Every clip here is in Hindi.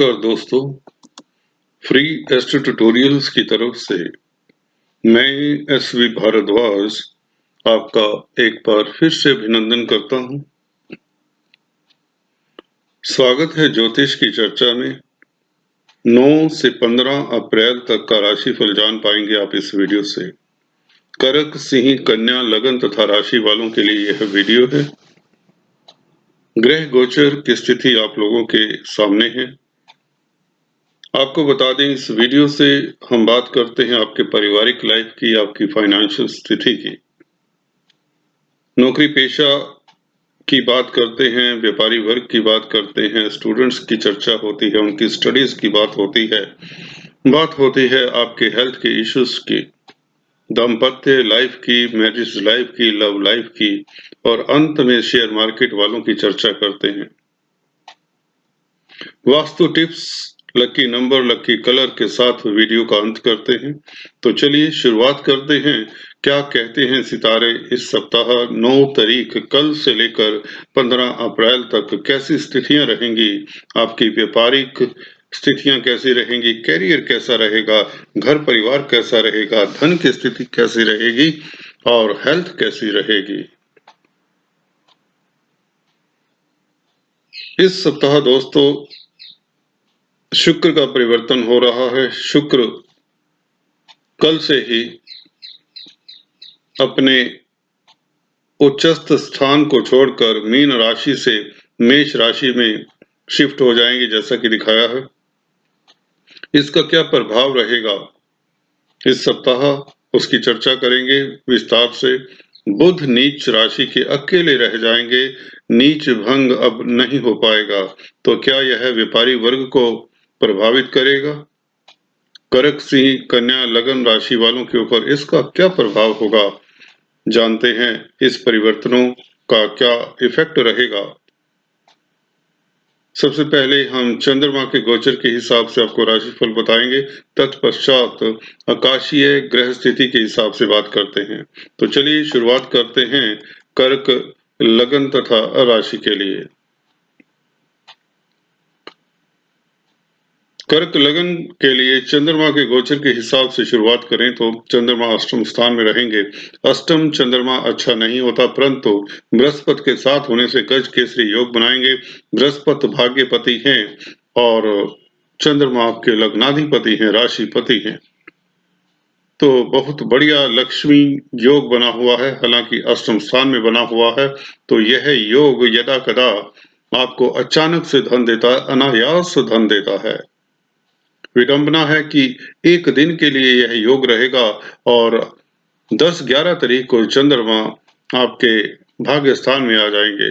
नमस्कार दोस्तों, फ्री एस्ट्रो ट्यूटोरियल्स की तरफ से मैं एसवी भारद्वाज आपका एक बार फिर से अभिनंदन करता हूं। स्वागत है ज्योतिष की चर्चा में। 9 से 15 अप्रैल तक का राशिफल जान पाएंगे आप इस वीडियो से। कर्क, सिंह, कन्या, लगन तथा राशि वालों के लिए यह वीडियो है। ग्रह गोचर की स्थिति आप लोगों के सामने है। आपको बता दें, इस वीडियो से हम बात करते हैं आपके पारिवारिक लाइफ की, आपकी फाइनेंशियल स्थिति की, नौकरी पेशा की बात करते हैं, व्यापारी वर्ग की बात करते हैं, स्टूडेंट्स की चर्चा होती है, उनकी स्टडीज की बात होती है आपके हेल्थ के इश्यूज की, दाम्पत्य लाइफ की, मैरिज लाइफ की, लव लाइफ की, और अंत में शेयर मार्केट वालों की चर्चा करते हैं। Vastu tips, lucky number, lucky colour के साथ वीडियो का अंत करते हैं। तो चलिए शुरुआत करते हैं। क्या कहते हैं सितारे इस सप्ताह 9 तारीख कल से लेकर 15 अप्रैल तक कैसी स्थितियां रहेंगी, आपकी व्यापारिक स्थितियां कैसी रहेंगी, कैरियर कैसा रहेगा, घर परिवार कैसा रहेगा, धन की स्थिति कैसी रहेगी और हेल्थ कैसी रहेगी। इस सप्ताह दोस्तों शुक्र का परिवर्तन हो रहा है। शुक्र कल से ही अपने उच्चस्थ स्थान को छोड़कर मीन राशि से मेष राशि में शिफ्ट हो जाएंगे, जैसा कि दिखाया है। इसका क्या प्रभाव रहेगा इस सप्ताह, उसकी चर्चा करेंगे विस्तार से। बुध नीच राशि के अकेले रह जाएंगे, नीच भंग अब नहीं हो पाएगा। तो क्या यह व्यापारी वर्ग को प्रभावित करेगा? कर्क, सिंह, कन्या, लगन राशि वालों के ऊपर इसका क्या प्रभाव होगा, जानते हैं इस परिवर्तनों का क्या इफेक्ट रहेगा। सबसे पहले हम चंद्रमा के गोचर के हिसाब से आपको राशिफल बताएंगे, तत्पश्चात आकाशीय ग्रह स्थिति के हिसाब से बात करते हैं। तो चलिए शुरुआत करते हैं कर्क, लगन तथा राशि के लिए। कर्क लगन के लिए चंद्रमा के गोचर के हिसाब से शुरुआत करें तो चंद्रमा अष्टम स्थान में रहेंगे। अष्टम चंद्रमा अच्छा नहीं होता, परंतु बृहस्पति के साथ होने से गज केसरी योग बनाएंगे। बृहस्पति भाग्यपति हैं और चंद्रमा आपके लग्नाधिपति हैं, राशिपति हैं। तो बहुत बढ़िया लक्ष्मी योग बना हुआ है, हालांकि अष्टम स्थान में बना हुआ है। तो यह योग यदा कदा आपको अचानक से धन देता है, अनायास धन देता है। विडंबना है कि एक दिन के लिए यह योग रहेगा और 10-11 तारीख को चंद्रमा आपके भाग्य स्थान में आ जाएंगे।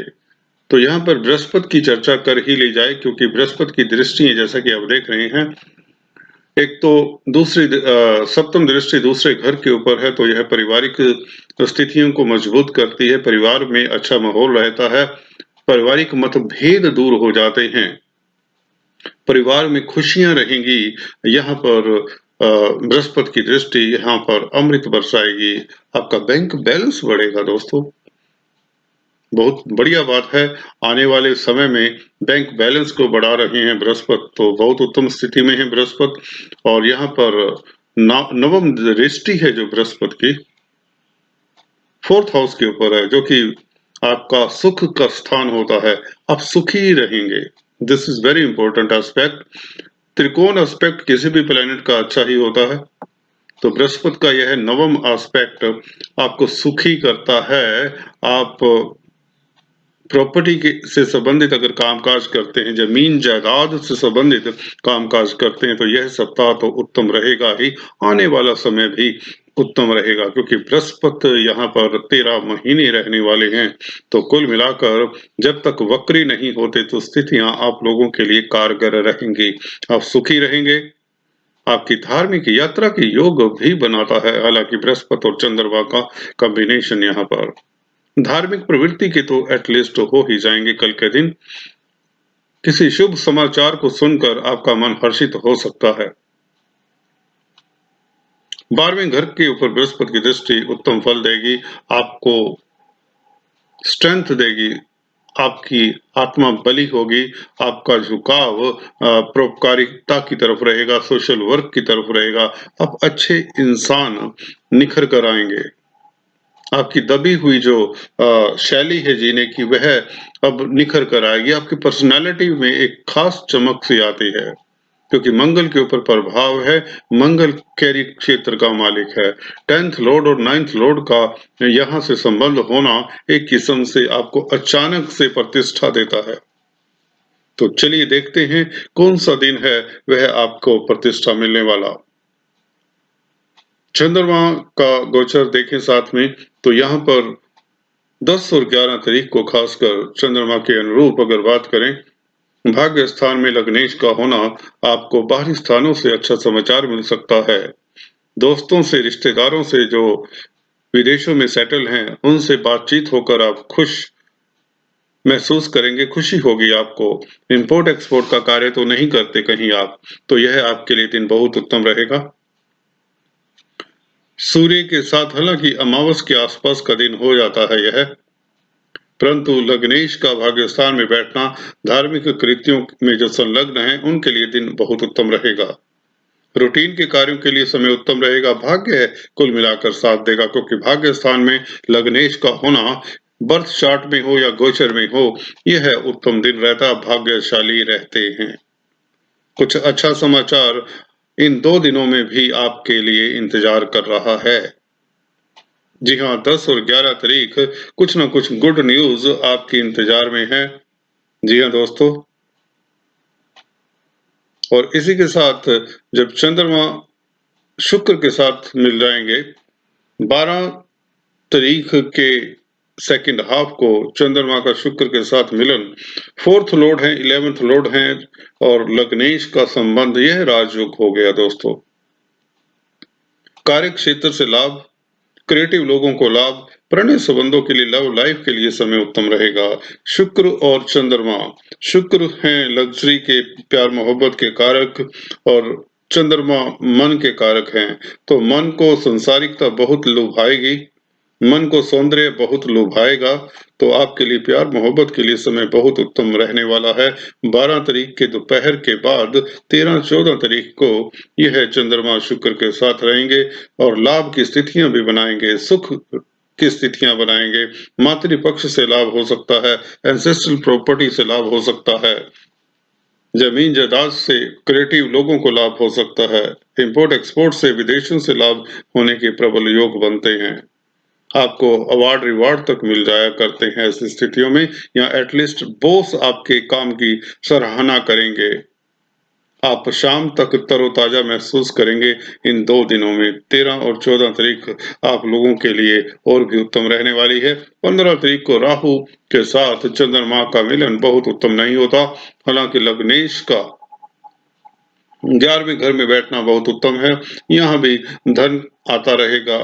तो यहाँ पर बृहस्पति की चर्चा कर ही ली जाए, क्योंकि बृहस्पति की दृष्टि है, जैसा कि आप देख रहे हैं। एक तो दूसरी सप्तम दृष्टि दूसरे घर के ऊपर है, तो यह पारिवारिक स्थितियों को मजबूत करती है, परिवार में अच्छा माहौल रहता है, पारिवारिक मतभेद दूर हो जाते हैं, परिवार में खुशियां रहेंगी। यहाँ पर बृहस्पति की दृष्टि यहाँ पर अमृत बरसाएगी, आपका बैंक बैलेंस बढ़ेगा दोस्तों। बहुत बढ़िया बात है। आने वाले समय में बैंक बैलेंस को बढ़ा रहे हैं बृहस्पति, तो बहुत उत्तम स्थिति में है बृहस्पति। और यहाँ पर नवम दृष्टि है जो बृहस्पति की 4th हाउस के ऊपर है, जो कि आपका सुख का स्थान होता है। आप सुखी रहेंगे, this is very important aspect. त्रिकोण एस्पेक्ट किसी भी प्लेनेट का अच्छा ही होता है, तो बृहस्पति का यह नवम एस्पेक्ट आपको सुखी करता है। आप प्रॉपर्टी के से संबंधित अगर कामकाज करते हैं, जमीन जायदाद से संबंधित कामकाज करते हैं, तो यह सप्ताह तो उत्तम रहेगा ही, आने वाला समय भी उत्तम रहेगा, क्योंकि बृहस्पति यहाँ पर 13 महीने रहने वाले हैं। तो कुल मिलाकर जब तक वक्री नहीं होते तो स्थितियां आप लोगों के लिए कारगर रहेंगी, आप सुखी रहेंगे। आपकी धार्मिक यात्रा के योग भी बनाता है, हालांकि बृहस्पति और चंद्रमा का कॉम्बिनेशन यहाँ पर। धार्मिक प्रवृत्ति के तो एटलीस्ट हो ही जाएंगे कल के दिन। किसी शुभ समाचार को सुनकर आपका मन हर्षित हो सकता है। 12वें घर के ऊपर बृहस्पति की दृष्टि उत्तम फल देगी, आपको स्ट्रेंथ देगी, आपकी आत्मा बली होगी, आपका झुकाव परोपकारिता की तरफ रहेगा, सोशल वर्क की तरफ रहेगा, आप अच्छे इंसान निखर कर आएँगे। आपकी दबी हुई जो शैली है जीने की वह अब निखर कर आएगी, आपकी पर्सनैलिटी में एक ख़ास चमक सी आती है, क्योंकि मंगल के ऊपर प्रभाव है, मंगल कैरियर क्षेत्र का मालिक है। 10th लॉर्ड और 9th लॉर्ड का यहाँ से संबंध होना एक किस्म से आपको अचानक से प्रतिष्ठा देता है। तो चलिए देखते हैं कौन-सा दिन है वह आपको प्रतिष्ठा मिलने वाला। चंद्रमा का गोचर देखें साथ में, तो यहाँ पर 10 और 11 तारीख को खासकर चंद्रमा के अनुरूप अगर बात करें, भाग्य स्थान में लग्नेश का होना आपको बाहरी स्थानों से अच्छा समाचार मिल सकता है। दोस्तों से, रिश्तेदारों से जो विदेशों में सेटल हैं, उनसे बातचीत होकर आप खुश महसूस करेंगे, खुशी होगी आपको। इम्पोर्ट एक्सपोर्ट का कार्य तो नहीं करते कहीं आप, तो यह आपके लिए दिन बहुत उत्तम रहेगा। सूर्य के साथ हालांकि अमावस के आसपास का दिन हो जाता है यह, परंतु लग्नेश का भाग्यस्थान में बैठना धार्मिक कृत्यों में जो संलग्न हैं उनके लिए दिन बहुत उत्तम रहेगा। रूटीन के कार्यों के लिए समय उत्तम रहेगा, भाग्य कुल मिलाकर साथ देगा, क्योंकि भाग्य स्थान में लग्नेश का होना बर्थ चार्ट में हो या गोचर में हो, यह उत्तम दिन रहता, भाग्यशाली रहते हैं। कुछ अच्छा समाचार इन 2 दिनों में भी आपके लिए इंतजार कर रहा है। जी हाँ, 10 और 11 तारीख कुछ न कुछ गुड न्यूज़ आपके इंतजार में है। जी हाँ दोस्तों, और इसी के साथ जब चंद्रमा शुक्र के साथ मिल जाएँगे, 12 तारीख के सेकंड हाफ को चंद्रमा का शुक्र के साथ मिलन, 4th लॉर्ड है, 11th लॉर्ड हैं और लग्नेश का संबंध, यह राजयोग हो गया दोस्तों। कार्य क्षेत्र से लाभ, क्रिएटिव लोगों को लाभ, प्रणय संबंधों के लिए, लव लाइफ के लिए समय उत्तम रहेगा। शुक्र और चंद्रमा, शुक्र हैं लग्जरी के, प्यार मोहब्बत के कारक, और चंद्रमा मन के कारक हैं, तो मन को संसारिकता बहुत लुभाएगी, मन को सौंदर्य बहुत लुभाएगा, तो आपके लिए प्यार मोहब्बत के लिए समय बहुत उत्तम रहने वाला है। 12 तारीख के दोपहर के बाद 13-14 तारीख को यह चंद्रमा शुक्र के साथ रहेंगे और लाभ की स्थितियां भी बनाएंगे, सुख की स्थितियां बनाएंगे, मातृपक्ष से लाभ हो सकता है, एंसेस्ट्रल प्रॉपर्टी से लाभ हो सकता है, जमीन जायदाद से क्रिएटिव लोगों को लाभ हो सकता है, इंपोर्ट एक्सपोर्ट से, विदेशों से लाभ होने के प्रबल योग बनते हैं। आपको अवार्ड रिवार्ड तक मिल जाया करते हैं ऐसी स्थितियों में, या एटलीस्ट बॉस आपके काम की सराहना करेंगे। आप शाम तक तरोताजा महसूस करेंगे इन 2 दिनों में। 13 और 14 तारीख आप लोगों के लिए और भी उत्तम रहने वाली है। 15 तारीख को राहु के साथ चंद्रमा का मिलन बहुत उत्तम नहीं होता, हालांकि लग्नेश का 11वें घर में बैठना बहुत उत्तम है। यहाँ भी धन आता रहेगा,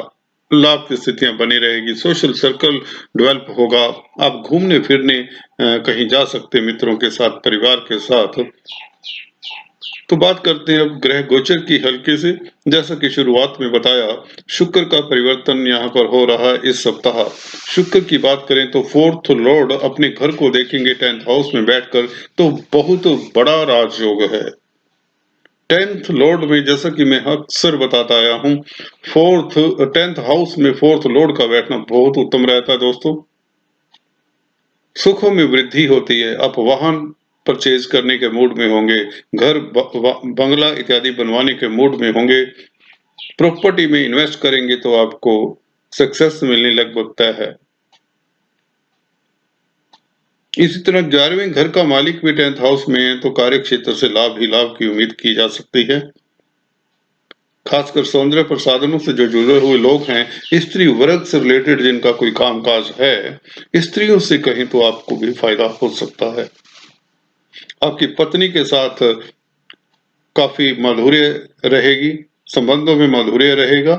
लाभ की स्थितियां बनी रहेगी, सोशल सर्कल डेवलप होगा, आप घूमने फिरने कहीं जा सकते मित्रों के साथ, परिवार के साथ। तो बात करते हैं अब ग्रह गोचर की हल्के से। जैसा कि शुरुआत में बताया, शुक्र का परिवर्तन यहाँ पर हो रहा है इस सप्ताह। शुक्र की बात करें तो 4th लॉर्ड अपने घर को देखेंगे 10th हाउस में बैठकर, तो बहुत बड़ा राजयोग है। 10th लॉर्ड में, जैसा कि मैं अक्सर बताता आया हूँ, 10th हाउस में 4th लॉर्ड का बैठना बहुत उत्तम रहता है दोस्तों। सुखों में वृद्धि होती है, आप वाहन परचेज करने के मूड में होंगे, घर बंगला इत्यादि बनवाने के मूड में होंगे, प्रॉपर्टी में इन्वेस्ट करेंगे तो आपको सक्सेस मिलने लग सकता है। इसी तरह 11वें घर का मालिक भी 10th हाउस में है, तो कार्य क्षेत्र से लाभ ही लाभ की उम्मीद की जा सकती है। खासकर सौंदर्य प्रसाधनों से जो जुड़े हुए लोग हैं, स्त्री वर्ग से रिलेटेड जिनका कोई कामकाज है, स्त्रियों से कहीं तो आपको भी फायदा हो सकता है। आपकी पत्नी के साथ काफी माधुर्य रहेगी, संबंधों में माधुर्य रहेगा।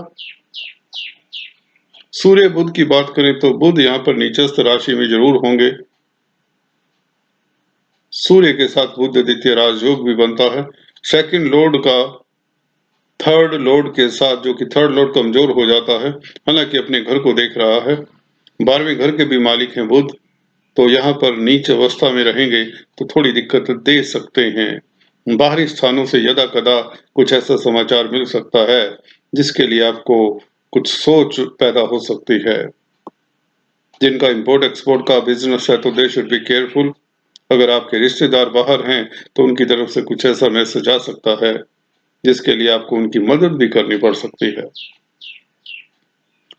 सूर्य बुध की बात करें तो बुध यहाँ पर नीचस्थ राशि में जरूर होंगे। सूर्य के साथ बुध द्वितीय राजयोग भी बनता है। सेकंड लॉर्ड का थर्ड लॉर्ड के साथ, जो कि थर्ड लॉर्ड कमजोर हो जाता है, हालांकि अपने घर को देख रहा है। 12वें घर के भी मालिक हैं बुध, तो यहाँ पर नीच अवस्था में रहेंगे तो थोड़ी दिक्कत दे सकते हैं। बाहरी स्थानों से यदा-कदा कुछ ऐसा समाचार मिल सकता है, जिसके लिए आपको कुछ सोच पैदा हो सकती है। जिनका इम्पोर्ट एक्सपोर्ट का बिज़नेस है तो दे शुड बी केयरफुल। अगर आपके रिश्तेदार बाहर हैं, तो उनकी तरफ से कुछ ऐसा मैसेज आ सकता है, जिसके लिए आपको उनकी मदद भी करनी पड़ सकती है।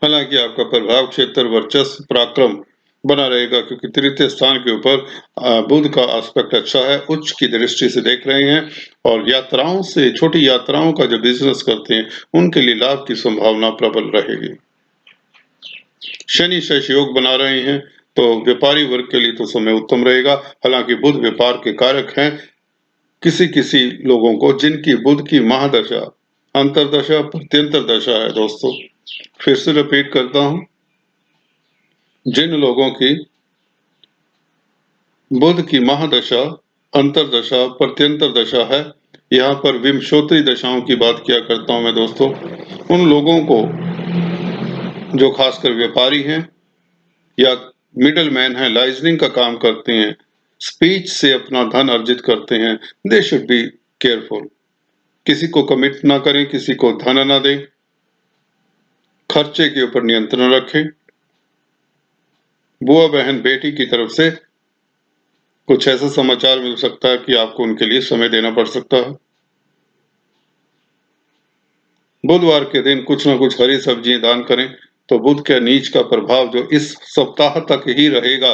हालाँकि आपका प्रभाव क्षेत्र वर्चस्व पराक्रम बना रहेगा क्योंकि तृतीय स्थान के ऊपर बुध का एस्पेक्ट अच्छा है, उच्च की दृष्टि से देख रहे हैं और यात्राओं से छोटी यात्राओं का जो बिज़नेस करते हैं, उनके लिए लाभ की संभावना प्रबल रहेगी। शनि शेष योग बना रहे हैं, तो व्यापारी वर्ग के लिए तो समय उत्तम रहेगा। हालाँकि बुध व्यापार के कारक हैं, किसी-किसी लोगों को जिनकी बुध की महादशा, अंतर्दशा, प्रत्यंतर दशा है दोस्तों। फिर से रिपीट करता हूँ, जिन लोगों की बुध की महादशा, अंतर्दशा, प्रत्यंतर दशा है, यहाँ पर विंशोत्तरी दशाओं की बात किया करता हूँ मैं दोस्तों। उन लोगों को जो खासकर व्यापारी हैं या मिडल मैन है, लाइजनिंग का काम करते हैं, स्पीच से अपना धन अर्जित करते हैं, दे शुड बी केयरफुल। किसी को कमिट ना करें, किसी को धन ना दें, खर्चे के ऊपर नियंत्रण रखें। बुआ बहन बेटी की तरफ से कुछ ऐसा समाचार मिल सकता है कि आपको उनके लिए समय देना पड़ सकता है। बुधवार के दिन कुछ न कुछ हरी सब्जियां दान करें तो बुध के नीच का प्रभाव जो इस सप्ताह तक ही रहेगा,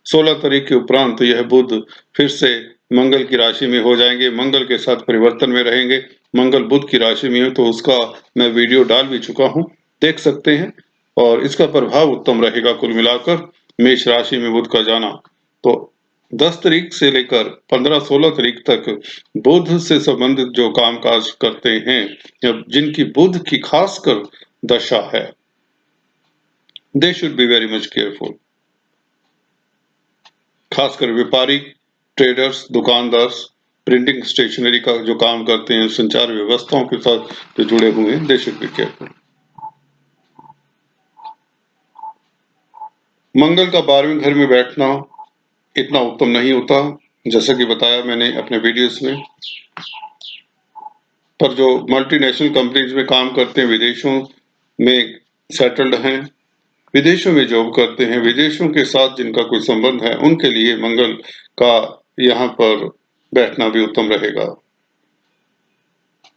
16 तारीख के उपरांत यह बुध फिर से मंगल की राशि में हो जाएंगे, मंगल के साथ परिवर्तन में रहेंगे। मंगल बुध की राशि में है तो उसका मैं वीडियो डाल भी चुका हूं, देख सकते हैं और इसका प्रभाव उत्तम रहेगा। कुल मिलाकर मेष राशि में बुध का जाना तो 10 तारीख से लेकर 15-16 तारीख तक बुध से संबंधित जो कामकाज करते हैं या जिनकी बुध की खासकर दशा है, they should be very much careful. खासकर व्यापारी, ट्रेडर्स, दुकानदार, प्रिंटिंग स्टेशनरी का जो काम करते हैं, संचार व्यवस्थाओं के साथ जो जुड़े हुए हैं, दे शुड बी केयरफुल। मंगल का 12वें घर में बैठना इतना उत्तम नहीं होता, जैसा कि बताया मैंने अपने वीडियोस में। पर जो मल्टीनेशनल कंपनीज में काम करते हैं, विदेशों में सेटल्ड हैं, विदेशों में जॉब करते हैं, विदेशों के साथ जिनका कोई संबंध है, उनके लिए मंगल का यहाँ पर बैठना भी उत्तम रहेगा।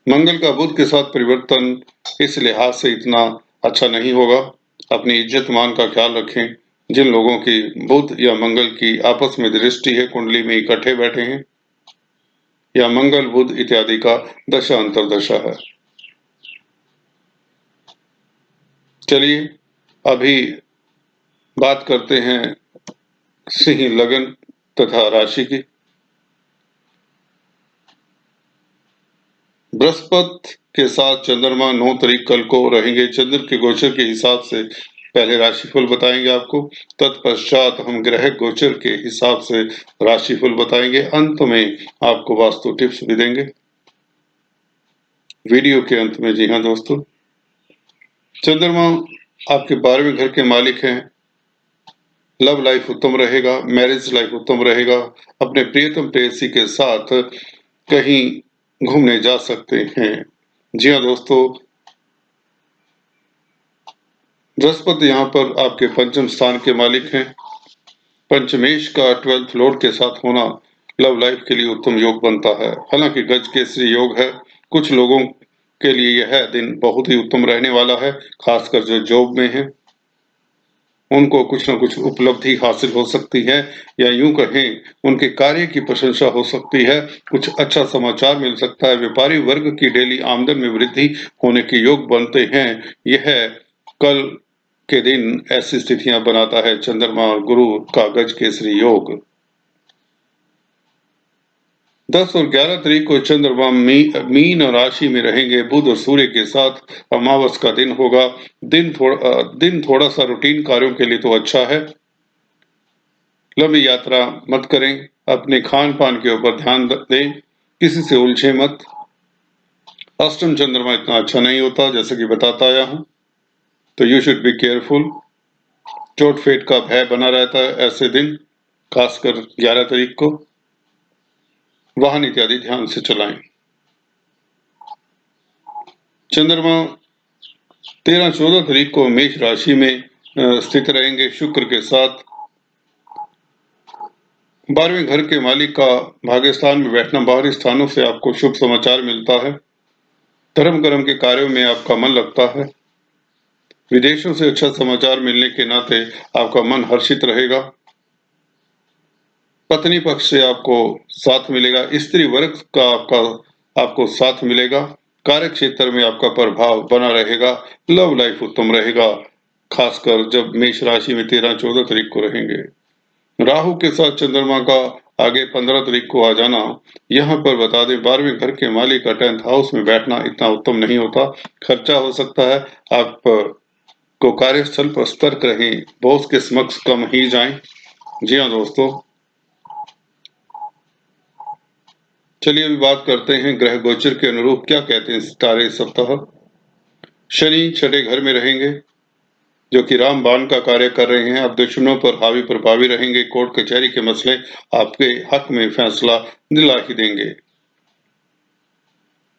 मंगल का बुध के साथ परिवर्तन इस लिहाज से इतना अच्छा नहीं होगा। अपनी इज्जत मान का ख्याल रखें। जिन लोगों की बुध या मंगल की आपस में दृष्टि है, कुंडली में इकट्ठे बैठे हैं या मंगल बुध इत्यादि का दशा अंतर्दशा है। चलिए अभी बात करते हैं सिंह लगन तथा राशि की। बृहस्पति के साथ चंद्रमा 9 तारीख कल को रहेंगे। चंद्र के गोचर के हिसाब से पहले राशिफल बताएंगे आपको, तत्पश्चात हम ग्रह गोचर के हिसाब से राशिफल बताएंगे, अंत में आपको वास्तु टिप्स भी देंगे वीडियो के अंत में। जी हाँ दोस्तों, चंद्रमा आपके 12वें घर के मालिक हैं। लव लाइफ उत्तम रहेगा, मैरिज लाइफ उत्तम रहेगा। अपने प्रियतम प्रेयसी के साथ कहीं घूमने जा सकते हैं। जी हाँ दोस्तों, बृहस्पति यहाँ पर आपके पंचम स्थान के मालिक हैं। पंचमेश का 12th लॉर्ड के साथ होना लव लाइफ के लिए उत्तम योग बनता है। हालांकि गज केसरी योग है, कुछ लोगों के लिए यह दिन बहुत ही उत्तम रहने वाला है, खासकर जो जॉब में है उनको कुछ न कुछ उपलब्धि हासिल हो सकती है या यूं कहें उनके कार्य की प्रशंसा हो सकती है, कुछ अच्छा समाचार मिल सकता है। व्यापारी वर्ग की डेली आमदन में वृद्धि होने के योग बनते हैं। यह कल के दिन ऐसी स्थितियां बनाता है चंद्रमा और गुरु का गज केसरी योग। 10 और 11 तारीख को चंद्रमा मीन राशि में रहेंगे। बुध और सूर्य के साथ अमावस का दिन होगा। दिन थोड़ा सा रूटीन कार्यों के लिए तो अच्छा है। लंबी यात्रा मत करें, अपने खान पान के ऊपर ध्यान दें, किसी से उलझे मत। अष्टम चंद्रमा इतना अच्छा नहीं होता, जैसे कि बताता आया हूं, तो यू शुड बी केयरफुल। चोट फेट का भय बना रहता है ऐसे दिन। खासकर 11 तारीख को। वाहन इत्यादि ध्यान से चलाएं। चंद्रमा 13-14 तारीख को मेष राशि में स्थित रहेंगे शुक्र के साथ। 12वें घर के मालिक का भाग्यस्थान में बैठना, बाहरी स्थानों से आपको शुभ समाचार मिलता है। धर्म कर्म के कार्यों में आपका मन लगता है। विदेशों से अच्छा समाचार मिलने के नाते आपका मन हर्षित रहेगा। पत्नी पक्ष से आपको साथ मिलेगा। स्त्री वर्ग का आपको साथ मिलेगा। कार्य क्षेत्र में आपका प्रभाव बना रहेगा। लव लाइफ उत्तम रहेगा, खासकर जब मेष राशि में 13-14 तारीख को रहेंगे। राहु के साथ चंद्रमा का आगे 15 तारीख को आ जाना। यहाँ पर बता दें, 12वें घर के मालिक का 10th हाउस में बैठना इतना उत्तम नहीं होता। खर्चा हो सकता है। आप को कार्यस्थल पर सतर्क रहें, बॉस के समक्ष कम ही जाएं। जी हाँ दोस्तों, चलिए अभी बात करते हैं ग्रह गोचर के अनुरूप क्या कहते हैं सितारे इस सप्ताह। शनि छठे घर में रहेंगे, जो कि रामबाण का कार्य कर रहे हैं। आप दुश्मनों पर हावी प्रभावी रहेंगे। कोर्ट कचहरी के मसले आपके हक में फैसला दिला ही देंगे।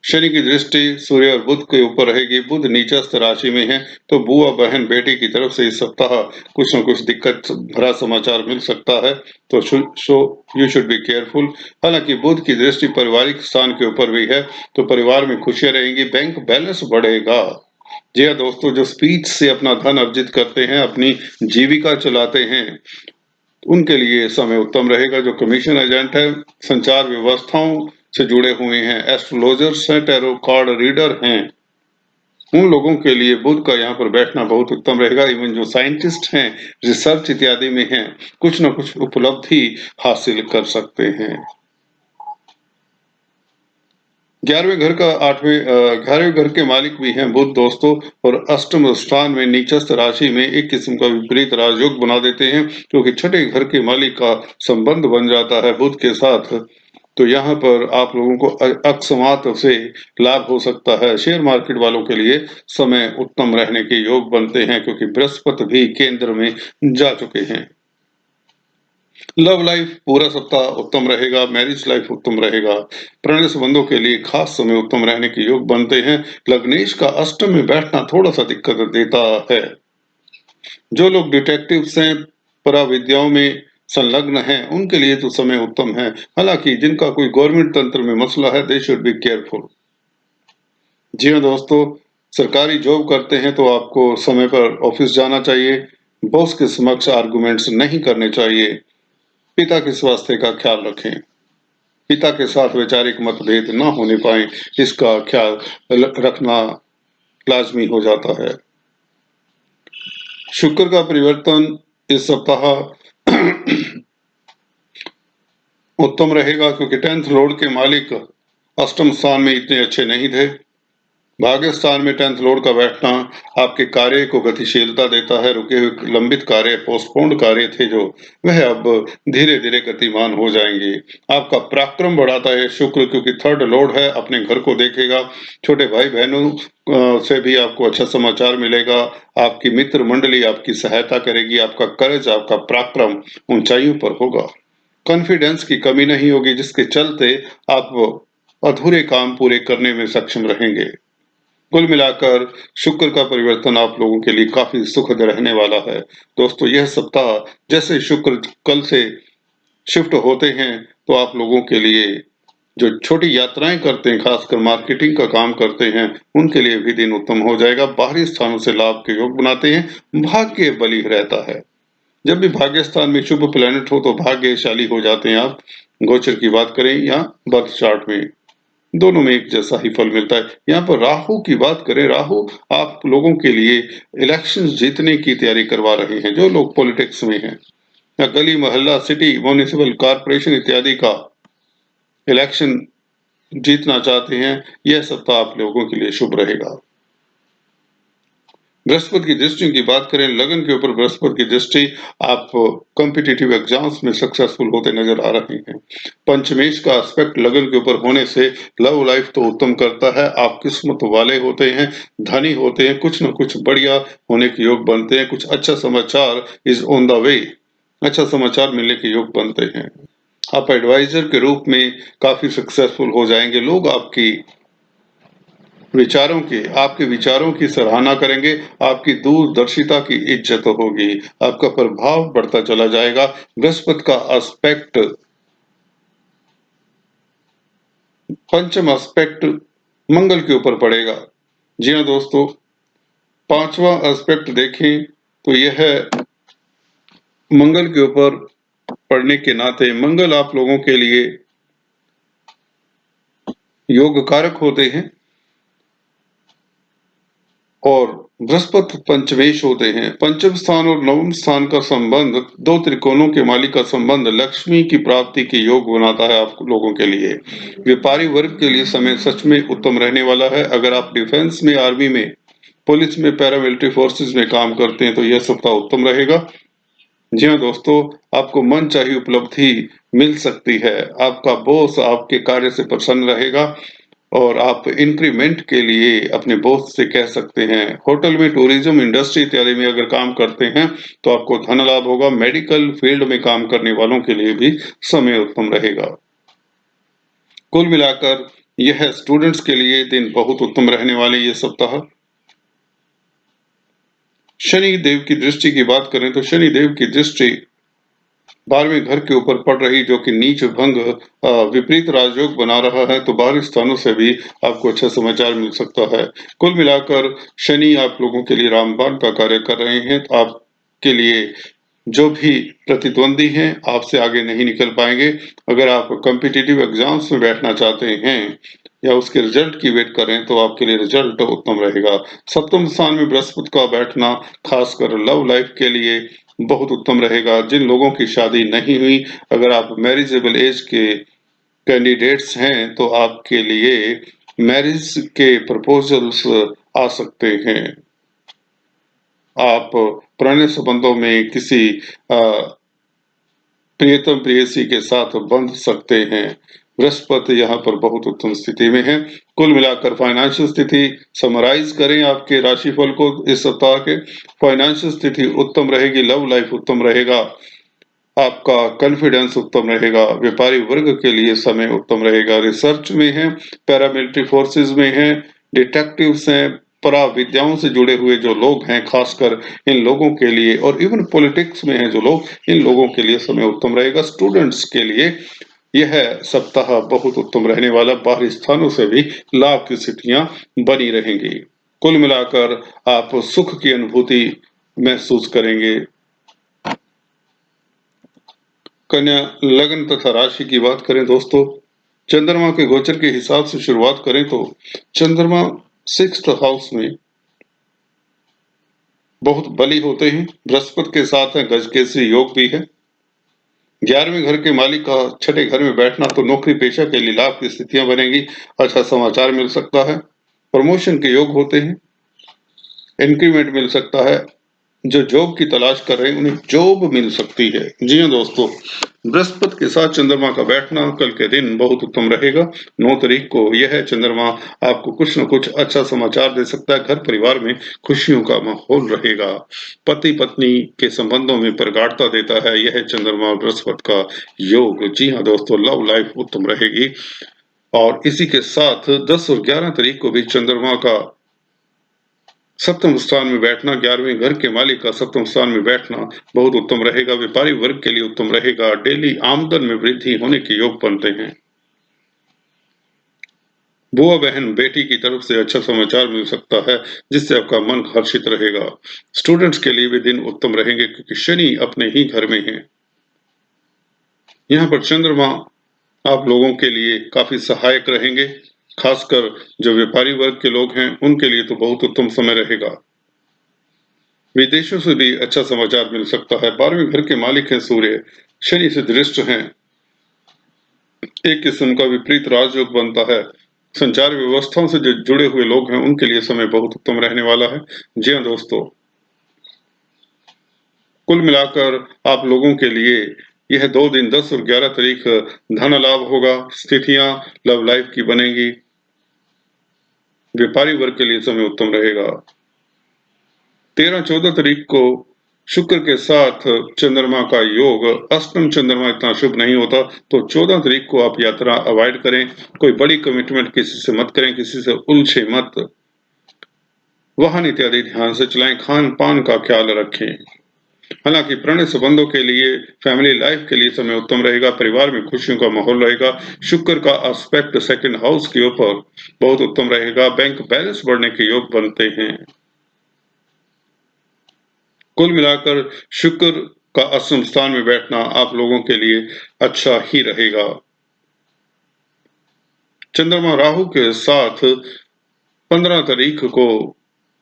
शनि की दृष्टि सूर्य और बुध के ऊपर रहेगी। बुध नीचस्थ राशि में है, तो बुआ बहन बेटी की तरफ से इस सप्ताह कुछ न कुछ दिक्कत भरा समाचार मिल सकता है, तो यू शुड बी केयरफुल। हालांकि बुध की दृष्टि पारिवारिक स्थान के ऊपर भी है, तो परिवार में खुशियां रहेंगी। बैंक बैलेंस बढ़ेगा। जी हाँ दोस्तों, जो स्पीच से अपना धन अर्जित करते हैं, अपनी जीविका चलाते हैं, उनके लिए समय उत्तम रहेगा। जो कमीशन एजेंट है, संचार व्यवस्थाओं से जुड़े हुए हैं, एस्ट्रोलॉजर्स हैं, टैरो कार्ड रीडर हैं, उन लोगों के लिए बुध का यहाँ पर बैठना बहुत उत्तम रहेगा। इवन जो साइंटिस्ट हैं, रिसर्च इत्यादि में हैं, कुछ न कुछ उपलब्धि हासिल कर सकते हैं। 11वें घर के मालिक भी हैं बुध दोस्तों, और अष्टम स्थान में नीचस्थ राशि में एक किस्म का विपरीत राजयोग बना देते हैं, क्योंकि छठे घर के मालिक का संबंध बन जाता है बुध के साथ। तो यहाँ पर आप लोगों को अकस्मात से लाभ हो सकता है। शेयर मार्केट वालों के लिए समय उत्तम रहने के योग बनते हैं, क्योंकि बृहस्पति भी केंद्र में जा चुके हैं। लव लाइफ पूरा सप्ताह उत्तम रहेगा। मैरिज लाइफ उत्तम रहेगा। प्रणय संबंधों के लिए खास समय उत्तम रहने के योग बनते हैं। लग्नेश का अष्टम में बैठना थोड़ा सा दिक्कत देता है। जो लोग डिटेक्टिव्स हैं, पराविद्याओं में संलग्न हैं, उनके लिए तो समय उत्तम है। हालांकि जिनका कोई गवर्नमेंट तंत्र में मसला है, दे शुड बी केयरफुल। जी हाँ दोस्तों, सरकारी जॉब करते हैं तो आपको समय पर ऑफिस जाना चाहिए। बॉस के समक्ष आर्गुमेंट्स नहीं करने चाहिए। पिता के स्वास्थ्य का ख्याल रखें। पिता के साथ वैचारिक मतभेद न होने पाए, इसका ख्याल रखना लाजमी हो जाता है। शुक्र का परिवर्तन इस सप्ताह उत्तम रहेगा, क्योंकि 10th लॉर्ड के मालिक अष्टम स्थान में इतने अच्छे नहीं थे। भाग्य स्थान में 10th लॉर्ड का बैठना आपके कार्य को गतिशीलता देता है। रुके हुए लंबित कार्य, पोस्टपोन्ड कार्य थे जो, वह अब धीरे धीरे गतिमान हो जाएंगे। आपका पराक्रम बढ़ाता है शुक्र, क्योंकि 3rd लॉर्ड है, अपने घर को देखेगा। छोटे भाई बहनों से भी आपको अच्छा समाचार मिलेगा। आपकी मित्र मंडली आपकी सहायता करेगी। आपका करेज, आपका पराक्रम ऊंचाइयों पर होगा। कॉन्फिडेंस की कमी नहीं होगी, जिसके चलते आप अधूरे काम पूरे करने में सक्षम रहेंगे। कुल मिलाकर शुक्र का परिवर्तन आप लोगों के लिए काफी सुखद रहने वाला है। दोस्तों, यह सप्ताह जैसे शुक्र कल से शिफ्ट होते हैं, तो आप लोगों के लिए जो छोटी यात्राएं करते हैं, खासकर मार्केटिंग का काम करते हैं, उनके लिए भी दिन उत्तम हो जाएगा। बाहरी स्थानों से लाभ के योग बनाते हैं। भाग्य बली रहता है। जब भी भाग्य स्थान में शुभ प्लैनेट हो, तो भाग्यशाली हो जाते हैं आप। गोचर की बात करें या बर्थ चार्ट में, दोनों में एक जैसा ही फल मिलता है। यहाँ पर राहु की बात करें, राहु आप लोगों के लिए इलेक्शन जीतने की तैयारी करवा रहे हैं। जो लोग पॉलिटिक्स में हैं, या गली मोहल्ला, सिटी, म्युनिसिपल कॉर्पोरेशन इत्यादि का इलेक्शन जीतना चाहते हैं, यह सप्ताह आप लोगों के लिए शुभ रहेगा। बृहस्पति की दृष्टि की बात करें, लगन के ऊपर बृहस्पति की दृष्टि, आप कॉम्पिटिटिव एग्जाम्स में सक्सेसफुल होते नजर आ रहे हैं। पंचमेश का एस्पेक्ट लगन के ऊपर होने से लव लाइफ तो उत्तम करता है। आप किस्मत वाले होते हैं, धनी होते हैं, कुछ न कुछ बढ़िया होने के योग बनते हैं। कुछ अच्छा समाचार इज ऑन द वे। अच्छा समाचार मिलने के योग बनते हैं। आप एडवाइजर के रूप में काफ़ी सक्सेसफुल हो जाएँगे। लोग आपके विचारों की सराहना करेंगे, आपकी दूरदर्शिता की इज़्ज़त होगी, आपका प्रभाव बढ़ता चला जाएगा। बृहस्पति का एस्पेक्ट पंचम एस्पेक्ट मंगल के ऊपर पड़ेगा। जी हाँ दोस्तों, 5वां एस्पेक्ट देखें तो यह मंगल के ऊपर पड़ने के नाते मंगल आप लोगों के लिए योग कारक होते हैं और बृहस्पति पंचमेश होते हैं। पंचम स्थान और नवम स्थान का संबंध, दो त्रिकोणों के मालिक का संबंध लक्ष्मी की प्राप्ति के योग बनाता है आप लोगों के लिए। व्यापारी वर्ग के लिए समय सच में उत्तम रहने वाला है। अगर आप डिफेंस में, आर्मी में, पुलिस में, पैरामिलिट्री फोर्सेस में काम करते हैं तो यह सप्ताह उत्तम रहेगा। जी हाँ दोस्तों, आपको मनचाही उपलब्धि मिल सकती है। आपका बॉस आपके कार्य से प्रसन्न रहेगा और आप इंक्रीमेंट के लिए अपने बॉस से कह सकते हैं। होटल में, टूरिज्म इंडस्ट्री इत्यादि में अगर काम करते हैं तो आपको धन लाभ होगा। मेडिकल फील्ड में काम करने वालों के लिए भी समय उत्तम रहेगा। कुल मिलाकर यह स्टूडेंट्स के लिए दिन बहुत उत्तम रहने वाले ये सप्ताह। शनि देव की दृष्टि की बात करें तो शनि देव की दृष्टि 12वें घर के ऊपर पड़ रही, जो कि नीच भंग विपरीत राजयोग बना रहा है, तो बाहरी स्थानों से भी आपको अच्छा समाचार मिल सकता है। कुल मिलाकर शनि आप लोगों के लिए रामबाण का कार्य कर रहे हैं, तो आपके लिए जो भी प्रतिद्वंदी हैं आपसे आगे नहीं निकल पाएंगे। अगर आप कॉम्पिटिटिव एग्जाम्स में बैठना चाहते हैं या उसके रिजल्ट की वेट कर रहे हैं तो आपके लिए रिजल्ट उत्तम रहेगा। सप्तम स्थान में बृहस्पति का बैठना खासकर लव लाइफ के लिए बहुत उत्तम रहेगा। जिन लोगों की शादी नहीं हुई, अगर आप मैरिजेबल एज के कैंडिडेट्स हैं तो आपके लिए मैरिज के प्रपोजल्स आ सकते हैं। आप पुराने संबंधों में किसी प्रियतम प्रेयसी के साथ बंध सकते हैं। बृहस्पति यहाँ पर बहुत उत्तम स्थिति में है। कुल मिलाकर फाइनेंशियल स्थिति समराइज करें आपके राशिफल को इस सप्ताह के। फाइनेंशियल स्थिति उत्तम रहेगी, लव लाइफ उत्तम रहेगा, आपका कॉन्फिडेंस उत्तम रहेगा, व्यापारी वर्ग के लिए समय उत्तम रहेगा, रिसर्च में है, पैरामिलिट्री फोर्सेस में है, डिटेक्टिव्स हैं, परा विद्याओं से जुड़े हुए जो लोग हैं, खासकर इन लोगों के लिए, और इवन पॉलिटिक्स में हैं जो लोग, इन लोगों के लिए समय उत्तम रहेगा। स्टूडेंट्स के लिए यह सप्ताह बहुत उत्तम रहने वाला, बाहरी स्थानों से भी लाभ की स्थितियां बनी रहेंगी। कुल मिलाकर आप सुख की अनुभूति महसूस करेंगे। कन्या लग्न तथा राशि की बात करें दोस्तों, चंद्रमा के गोचर के हिसाब से शुरुआत करें तो चंद्रमा 6th हाउस में बहुत बली होते हैं। बृहस्पति के साथ है, गजकेसरी योग भी है। 11वें घर के मालिक का छठे घर में बैठना तो नौकरी पेशा के लिए लाभ की स्थितियां बनेगी। अच्छा समाचार मिल सकता है, प्रमोशन के योग होते हैं, इंक्रीमेंट मिल सकता है। जो जॉब की तलाश कर रहे हैं उन्हें जॉब मिल सकती है। जी हाँ दोस्तों, बृहस्पति के साथ चंद्रमा का बैठना कल के दिन बहुत उत्तम रहेगा। 9 तारीख को यह चंद्रमा आपको कुछ न कुछ अच्छा समाचार दे सकता है। घर परिवार में खुशियों का माहौल रहेगा। पति पत्नी के संबंधों में प्रगाढ़ता देता है यह चंद्रमा बृहस्पति का योग। जी हाँ दोस्तों, लव लाइफ उत्तम रहेगी। और इसी के साथ 10 और 11 तारीख को भी चंद्रमा का सप्तम स्थान में बैठना, 11वें घर के मालिक का सप्तम स्थान में बैठना बहुत उत्तम रहेगा। व्यापारी वर्ग के लिए उत्तम रहेगा। डेली आमदन में वृद्धि होने के योग बनते हैं। बुआ बहन बेटी की तरफ से अच्छा समाचार मिल सकता है जिससे आपका मन हर्षित रहेगा। स्टूडेंट्स के लिए भी दिन उत्तम रहेंगे क्योंकि शनि अपने ही घर में है। यहाँ पर चंद्रमा आप लोगों के लिए काफी सहायक रहेंगे। खासकर जो व्यापारी वर्ग के लोग हैं उनके लिए तो बहुत उत्तम समय रहेगा। विदेशों से भी अच्छा समाचार मिल सकता है। 12वें घर के मालिक हैं सूर्य, शनि से दृष्ट हैं। एक किस्म का विपरीत राजयोग बनता है। संचार व्यवस्थाओं से जो जुड़े हुए लोग हैं उनके लिए समय बहुत उत्तम रहने वाला है। जी हाँ दोस्तों, कुल मिलाकर आप लोगों के लिए यह 2 दिन 10 और 11 तारीख धन लाभ होगा। स्थितियां लव लाइफ की बनेगी। व्यापारी वर्ग के लिए समय उत्तम रहेगा। 13-14 तारीख को शुक्र के साथ चंद्रमा का योग, अष्टम चंद्रमा इतना शुभ नहीं होता, तो 14 तारीख को आप यात्रा अवॉइड करें। कोई बड़ी कमिटमेंट किसी से मत करें, किसी से उलझे मत। वाहन इत्यादि ध्यान से चलाएं, खान-पान का ख्याल रखें। हालांकि प्रणय संबंधों के लिए, फैमिली लाइफ के लिए समय उत्तम रहेगा, परिवार में खुशियों का माहौल रहेगा। शुक्र का एस्पेक्ट सेकंड हाउस के ऊपर बहुत उत्तम रहेगा, बैंक बैलेंस बढ़ने के योग बनते हैं। कुल मिलाकर शुक्र का अष्टम स्थान में बैठना आप लोगों के लिए अच्छा ही रहेगा। चंद्रमा राहु के साथ 15 तारीख को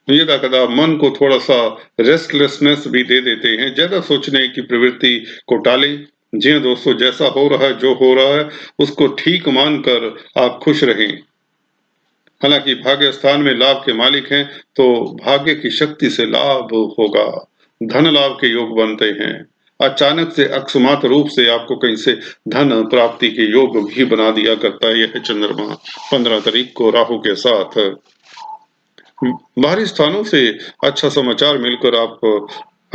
यदा-कदा मन को थोड़ा-सा रेस्टलेसनेस भी दे देते हैं। ज़्यादा सोचने की प्रवृत्ति को टालें। जी हाँ दोस्तों, जैसा हो रहा है, जो हो रहा है, उसको ठीक मानकर आप खुश रहें। हालाँकि भाग्य स्थान में लाभ के मालिक हैं, तो भाग्य की शक्ति से लाभ होगा। धन लाभ के योग बनते हैं। अचानक से अकस्मात रूप से आपको कहीं से धन प्राप्ति के योग भी बना दिया करता है यह चंद्रमा 15 तारीख को राहु के साथ। बाहरी स्थानों से अच्छा समाचार मिलकर आप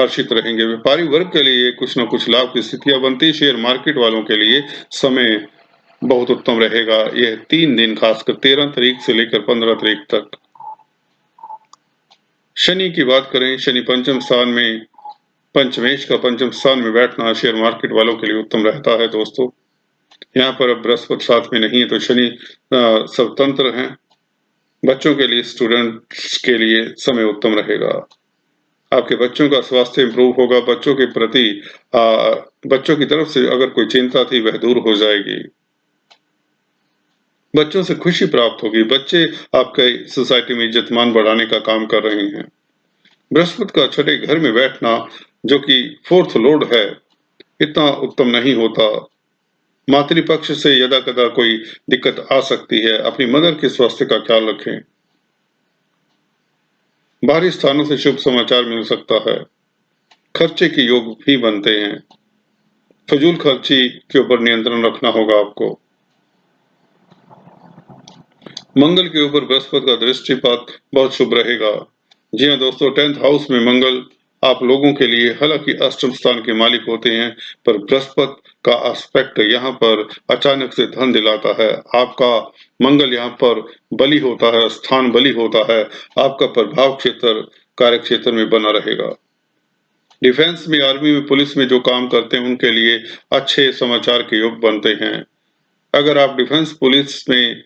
हर्षित रहेंगे। व्यापारी वर्ग के लिए कुछ न कुछ लाभ की स्थितियाँ बनती हैं। शेयर मार्केट वालों के लिए समय बहुत उत्तम रहेगा। यह 3 दिन खासकर 13 तारीख से लेकर 15 तारीख तक। शनि की बात करें, शनि पंचम स्थान में, पंचमेश का पंचम स्थान में बैठना शेयर मार्केट वालों के लिए उत्तम रहता है दोस्तों। यहाँ पर अब बृहस्पति साथ में नहीं है, तो शनि स्वतंत्र हैं। बच्चों के लिए, स्टूडेंट्स के लिए समय उत्तम रहेगा। आपके बच्चों का स्वास्थ्य इम्प्रूव होगा, बच्चों की तरफ से अगर कोई चिंता थी वह दूर हो जाएगी। बच्चों से खुशी प्राप्त होगी, बच्चे आपके सोसाइटी में इज्जत-मान बढ़ाने का काम कर रहे हैं। बृहस्पति का छठे घर में बैठना, जो कि 4th लॉर्ड है, इतना उत्तम नहीं होता। मातृपक्ष से यदा-कदा कोई दिक्कत आ सकती है, अपनी मदर के स्वास्थ्य का ख्याल रखें। बाहरी स्थानों से शुभ समाचार मिल सकता है। खर्चे के योग भी बनते हैं। फजूल खर्ची के ऊपर नियंत्रण रखना होगा आपको। मंगल के ऊपर बृहस्पति का दृष्टिपात बहुत शुभ रहेगा। जी हाँ दोस्तों, 10th हाउस में मंगल आप लोगों के लिए, हालांकि अष्टम स्थान के मालिक होते हैं, पर बृहस्पति का एस्पेक्ट यहाँ पर अचानक से धन दिलाता है। आपका मंगल यहाँ पर बली होता है, स्थान बली होता है। आपका प्रभाव क्षेत्र कार्य क्षेत्र में बना रहेगा। डिफेंस में, आर्मी में, पुलिस में जो काम करते हैं उनके लिए अच्छे समाचार के योग बनते हैं। अगर आप डिफेंस पुलिस में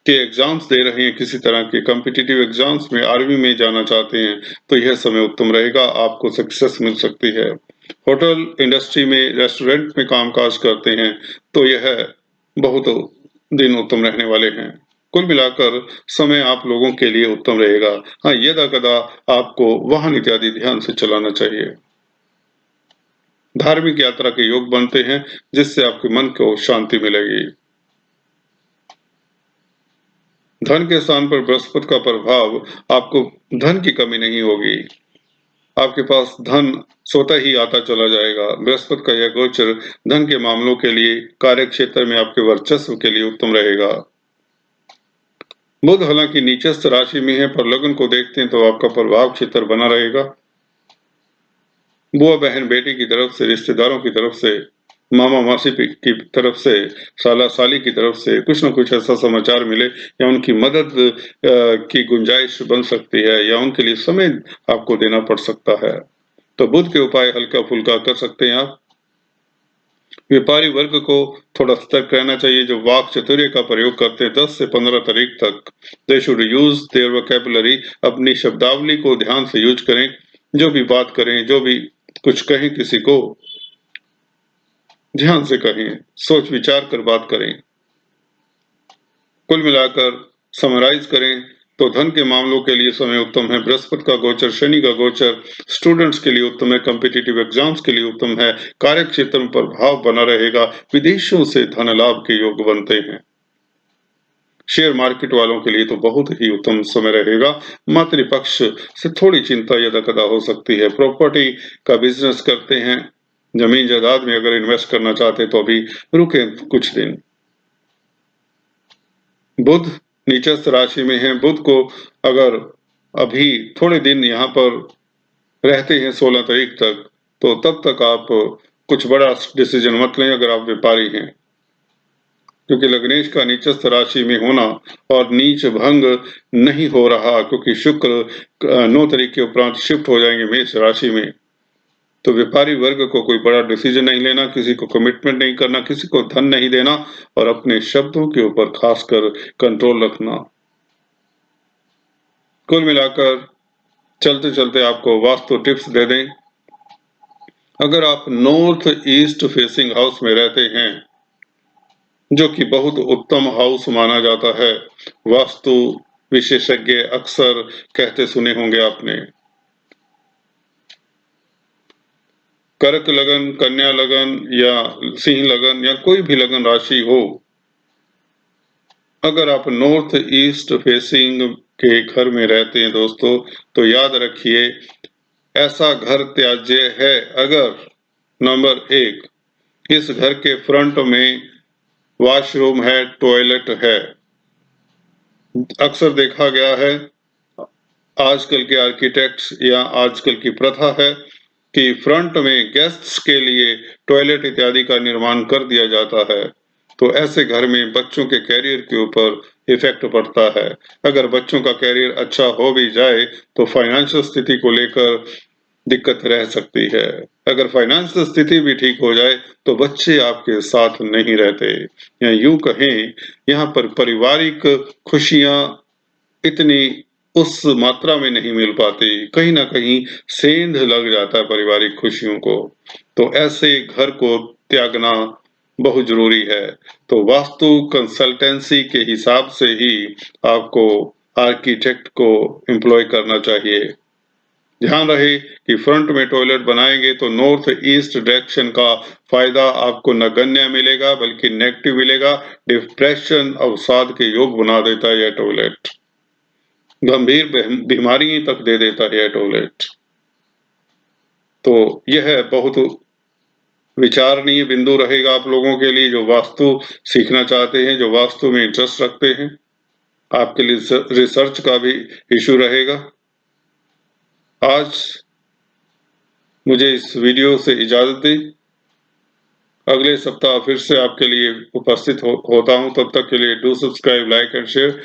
के एग्जाम्स दे रहे हैं, किसी तरह के कॉम्पिटिटिव एग्जाम्स में, आर्मी में जाना चाहते हैं, तो यह समय उत्तम रहेगा, आपको सक्सेस मिल सकती है। होटल इंडस्ट्री में, रेस्टोरेंट में कामकाज करते हैं, तो यह बहुत दिन उत्तम रहने वाले हैं। कुल मिलाकर समय आप लोगों के लिए उत्तम रहेगा। हाँ, यदा-कदा आपको वाहन इत्यादि ध्यान से चलाना चाहिए। धार्मिक यात्रा के योग बनते हैं, जिससे आपके मन को शांति मिलेगी। धन के स्थान पर बृहस्पति का प्रभाव, आपको धन की कमी नहीं होगी। आपके पास धन स्वतः ही आता चला जाएगा। बृहस्पति का यह गोचर धन के मामलों के लिए, कार्य क्षेत्र में आपके वर्चस्व के लिए उत्तम रहेगा। बुध हालांकि नीचस्थ राशि में है, पर लग्न को देखते हैं तो आपका प्रभाव क्षेत्र बना रहेगा। बुआ बहन बेटी की तरफ से, रिश्तेदारों की तरफ से, मामा मासी की तरफ से, साला साली की तरफ से कुछ न कुछ ऐसा समाचार मिले, या उनकी मदद की गुंजाइश बन सकती है, या उनके लिए समय आपको देना पड़ सकता है। तो बुध के उपाय हल्का-फुल्का कर सकते हैं आप। व्यापारी वर्ग को थोड़ा सतर्क रहना चाहिए, जो वाक चातुर्य का प्रयोग करते हैं 10 से 15 तारीख तक। They should use their vocabulary, अपनी शब्दावली को ध्यान से यूज करें। जो भी बात करें, जो भी कुछ कहें किसी को, ध्यान से कहें, सोच विचार कर बात करें। कुल मिलाकर समराइज करें तो धन के मामलों के लिए समय उत्तम है। बृहस्पति का गोचर, शनि का गोचर स्टूडेंट्स के लिए उत्तम है, कॉम्पिटिटिव एग्जाम्स के लिए उत्तम है, कार्य क्षेत्र में प्रभाव बना रहेगा, विदेशों से धन लाभ के योग बनते हैं। शेयर मार्केट वालों के लिए तो बहुत ही उत्तम समय रहेगा। मातृपक्ष से थोड़ी चिंता यदा-कदा हो सकती है। प्रॉपर्टी का बिजनेस करते हैं, जमीन जायदाद में अगर इन्वेस्ट करना चाहते हैं, तो अभी रुके कुछ दिन। बुध नीचस्थ राशि में है। बुध को अगर अभी थोड़े दिन यहाँ पर रहते हैं 16 तारीख तक, तो तब तक आप कुछ बड़ा डिसीजन मत लें अगर आप व्यापारी हैं। क्योंकि लग्नेश का नीचस्थ राशि में होना और नीच भंग नहीं हो रहा, क्योंकि शुक्र 9 तारीख के उपरांत शिफ्ट हो जाएंगे मेष राशि में। तो व्यापारी वर्ग को कोई बड़ा डिसीजन नहीं लेना, किसी को कमिटमेंट नहीं करना, किसी को धन नहीं देना और अपने शब्दों के ऊपर खासकर कंट्रोल रखना। कुल मिलाकर चलते चलते आपको वास्तु टिप्स दे दें। अगर आप नॉर्थ ईस्ट फेसिंग हाउस में रहते हैं, जो कि बहुत उत्तम हाउस माना जाता है, वास्तु विशेषज्ञ अक्सर कहते सुने होंगे आपने। कर्क लगन, कन्या लगन या सिंह लगन या कोई भी लगन राशि हो, अगर आप नॉर्थ ईस्ट फेसिंग के घर में रहते हैं दोस्तों, तो याद रखिए ऐसा घर त्याज्य है अगर नंबर 1 इस घर के फ्रंट में वॉशरूम है, टॉयलेट है। अक्सर देखा गया है, आजकल के आर्किटेक्ट्स या आजकल की प्रथा है कि फ्रंट में गेस्ट्स के लिए टॉयलेट इत्यादि का निर्माण कर दिया जाता है। तो ऐसे घर में बच्चों के करियर के ऊपर इफेक्ट पड़ता है। अगर बच्चों का करियर अच्छा हो भी जाए तो फाइनेंशियल स्थिति को लेकर दिक्कत रह सकती है। अगर फाइनेंशियल स्थिति भी ठीक हो जाए तो बच्चे आपके साथ नहीं रहते, या यूं कहें यहाँ पर पारिवारिक खुशियां इतनी उस मात्रा में नहीं मिल पाती, कहीं न कहीं सेंध लग जाता है पारिवारिक खुशियों को। तो ऐसे घर को त्यागना बहुत ज़रूरी है। तो वास्तु कंसल्टेंसी के हिसाब से ही आपको आर्किटेक्ट को एम्प्लॉय करना चाहिए। ध्यान रहे कि फ्रंट में टॉयलेट बनाएंगे तो नॉर्थ ईस्ट डायरेक्शन का फायदा आपको नगण्य मिलेगा, बल्कि नेगेटिव मिलेगा। डिप्रेशन, अवसाद के योग बना देता है यह टॉयलेट। गंभीर बीमारी तक दे देता है यह टॉयलेट। तो यह बहुत विचारणीय बिंदु रहेगा आप लोगों के लिए जो वास्तु सीखना चाहते हैं, जो वास्तु में इंटरेस्ट रखते हैं। आपके लिए रिसर्च का भी इशू रहेगा। आज मुझे इस वीडियो से इजाजत दें। अगले सप्ताह फिर से आपके लिए उपस्थित होता हूं। तब तक के लिए do subscribe, like and share.